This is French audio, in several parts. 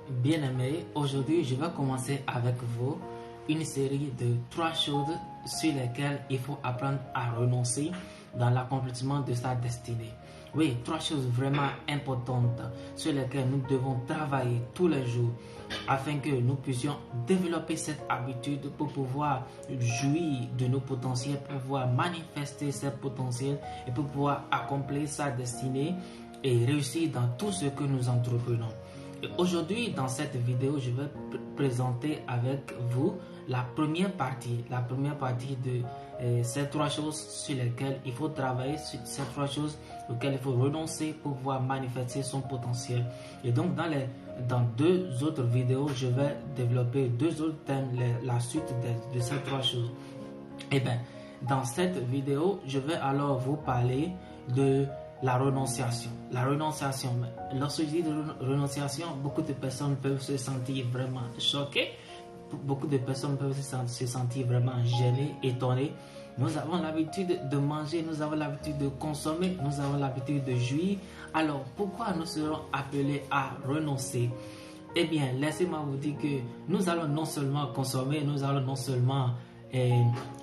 Bien-aimés, aujourd'hui je vais commencer avec vous une série de 3 choses sur lesquelles il faut apprendre à renoncer dans l'accomplissement de sa destinée. Oui, 3 choses vraiment importantes sur lesquelles nous devons travailler tous les jours afin que nous puissions développer cette habitude pour pouvoir jouir de nos potentiels, pour pouvoir manifester ces potentiels et pour pouvoir accomplir sa destinée et réussir dans tout ce que nous entreprenons. Aujourd'hui, dans cette vidéo, je vais présenter avec vous la première partie de ces 3 choses sur lesquelles il faut travailler, sur ces 3 choses auxquelles il faut renoncer pour pouvoir manifester son potentiel. Et donc, dans 2 autres vidéos, je vais développer 2 autres thèmes, la suite de ces 3 choses. Et bien, dans cette vidéo, je vais alors vous parler de la renonciation. La renonciation. Lorsque je dis de renonciation, beaucoup de personnes peuvent se sentir vraiment choquées. Beaucoup de personnes peuvent se sentir vraiment gênées, étonnées. Nous avons l'habitude de manger, nous avons l'habitude de consommer, nous avons l'habitude de jouir. Alors, pourquoi nous serons appelés à renoncer? Eh bien, laissez-moi vous dire que nous allons non seulement consommer, nous allons non seulement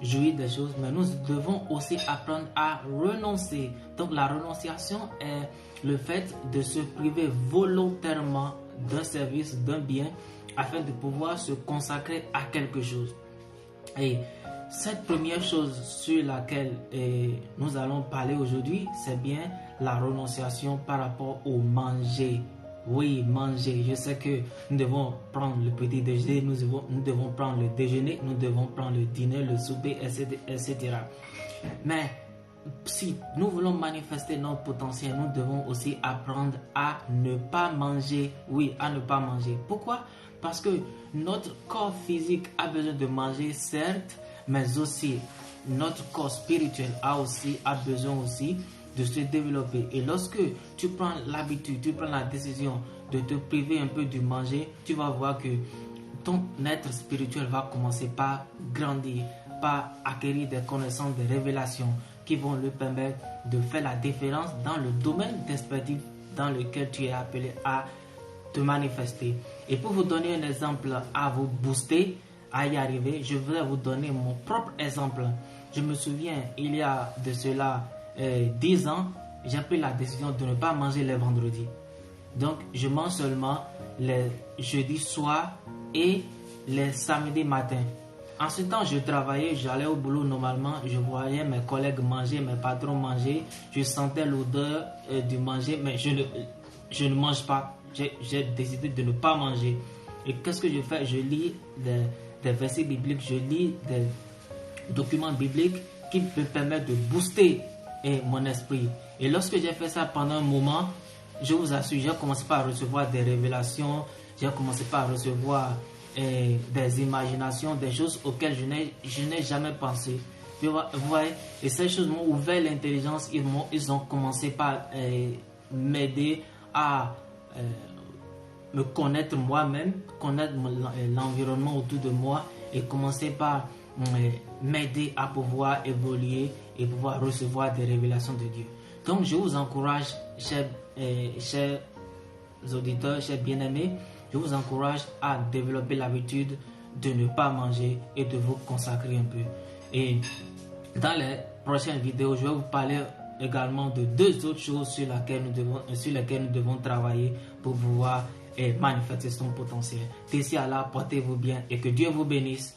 jouir des choses, mais nous devons aussi apprendre à renoncer. Donc la renonciation est le fait de se priver volontairement d'un service, d'un bien, afin de pouvoir se consacrer à quelque chose. Et cette première chose sur laquelle nous allons parler aujourd'hui, c'est bien la renonciation par rapport au manger. Oui, manger. Je sais que nous devons prendre le petit déjeuner, nous devons prendre le déjeuner, nous devons prendre le dîner, le souper, etc. Mais si nous voulons manifester notre potentiel, nous devons aussi apprendre à ne pas manger. Oui, à ne pas manger. Pourquoi? Parce que notre corps physique a besoin de manger, certes, mais aussi notre corps spirituel a besoin aussi de se développer. Et lorsque tu prends l'habitude, tu prends la décision de te priver un peu du manger, tu vas voir que ton être spirituel va commencer par grandir, par acquérir des connaissances, des révélations qui vont lui permettre de faire la différence dans le domaine d'expertise dans lequel tu es appelé à te manifester. Et pour vous donner un exemple à vous booster, à y arriver, je vais vous donner mon propre exemple. Je me souviens, il y a de cela 10 ans, j'ai pris la décision de ne pas manger les vendredis. Donc, je mange seulement les jeudis soirs et les samedis matins. En ce temps, je travaillais, j'allais au boulot normalement, je voyais mes collègues manger, mes patrons manger, je sentais l'odeur du manger, mais je ne mange pas. J'ai décidé de ne pas manger. Et qu'est-ce que je fais? Je lis des versets bibliques, je lis des documents bibliques qui me permettent de booster mon esprit. Et lorsque j'ai fait ça pendant un moment, je vous assure, j'ai commencé par recevoir des révélations, j'ai commencé par recevoir des imaginations, des choses auxquelles je n'ai jamais pensé. Vous voyez, et ces choses m'ont ouvert l'intelligence, ils ont commencé par m'aider à me connaître moi-même, connaître l'environnement autour de moi et commencer par m'aider à pouvoir évoluer et pouvoir recevoir des révélations de Dieu. Donc je vous encourage, chers auditeurs, chers bien-aimés, je vous encourage à développer l'habitude de ne pas manger et de vous consacrer un peu. Et dans les prochaines vidéos, je vais vous parler également de 2 autres choses sur lesquelles nous devons travailler pour pouvoir manifester son potentiel. D'ici à là, portez-vous bien et que Dieu vous bénisse.